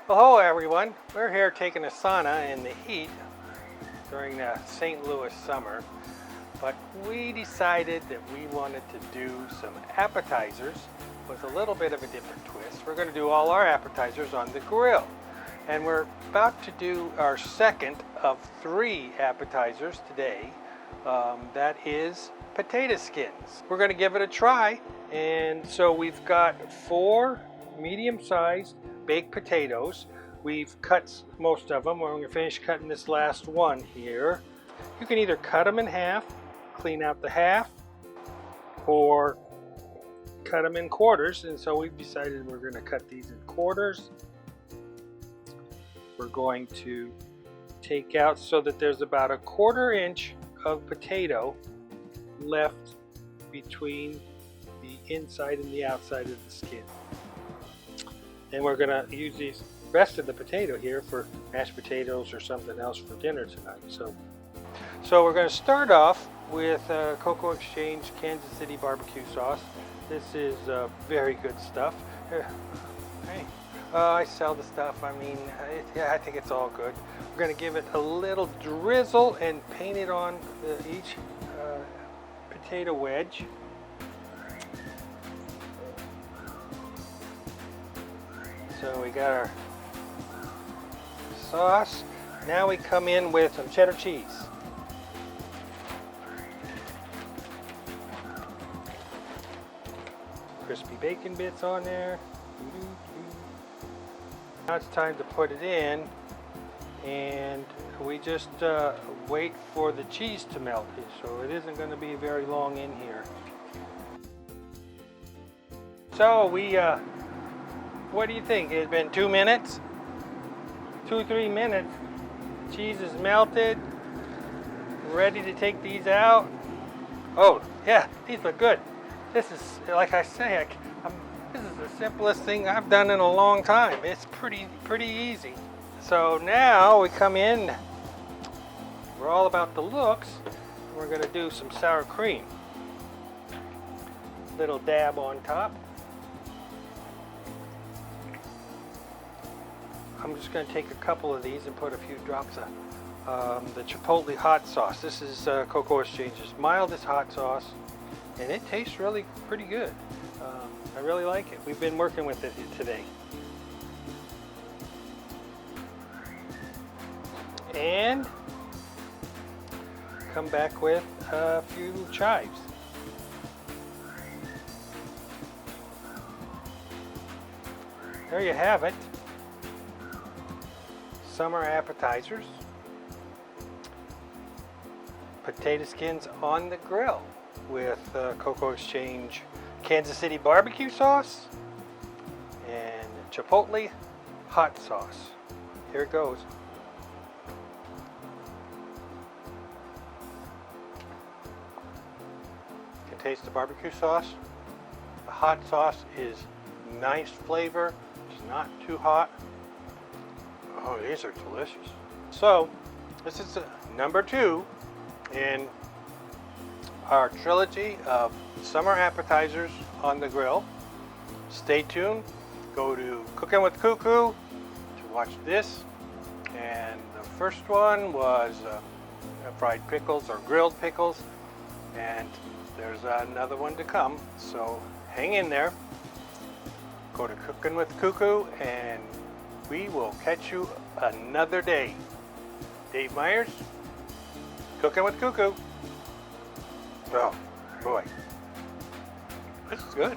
Well, hello everyone. We're here taking a sauna in the heat during the St. Louis summer, but we decided that we wanted to do some appetizers with a little bit of a different twist. We're going to do all our appetizers on the grill, and we're about to do our second of 3 appetizers today. That is potato skins. We're going to give it a try, and so we've got 4 medium-sized baked potatoes. We've cut most of them. We're going to finish cutting this last one here. You can either cut them in half, clean out the half, or cut them in quarters, and so we've decided we're going to cut these in quarters. We're going to take out so that there's about a 1/4 inch of potato left between the inside and the outside of the skin. And we're going to use these rest of the potato here for mashed potatoes or something else for dinner tonight. So we're going to start off with KooKoo Exchange Kansas City BBQ sauce. This is very good stuff. Hey, I sell the stuff. I mean, yeah, I think it's all good. We're going to give it a little drizzle and paint it on each potato wedge. So we got our sauce. Now we come in with some cheddar cheese. Crispy bacon bits on there. Now it's time to put it in, and we just wait for the cheese to melt, so it isn't going to be very long in here. So we what do you think? It's been 2 minutes? 2-3 minutes. Cheese is melted. Ready to take these out. Oh, yeah, these look good. This is, like I say, this is the simplest thing I've done in a long time. It's pretty easy. So now we come in. We're all about the looks. We're going to do some sour cream. Little dab on top. I'm just going to take a couple of these and put a few drops of the Chipotle Hot Sauce. This is KooKoo Exchange's mildest hot sauce, and it tastes really pretty good. I really like it. We've been working with it today. And come back with a few chives. There you have it. Summer appetizers, potato skins on the grill with KooKoo Exchange Kansas City BBQ sauce and Chipotle Hot Sauce. Here it goes. You can taste the barbecue sauce. The hot sauce is nice flavor. It's not too hot. Oh, these are delicious. So, this is number 2 in our trilogy of summer appetizers on the grill. Stay tuned. Go to Cooking with KooKoo to watch this. And the first one was fried pickles or grilled pickles. And there's another one to come. So, hang in there. Go to Cooking with KooKoo and we will catch you another day. Dave Myers, Cooking with KooKoo. Oh, boy. This is good.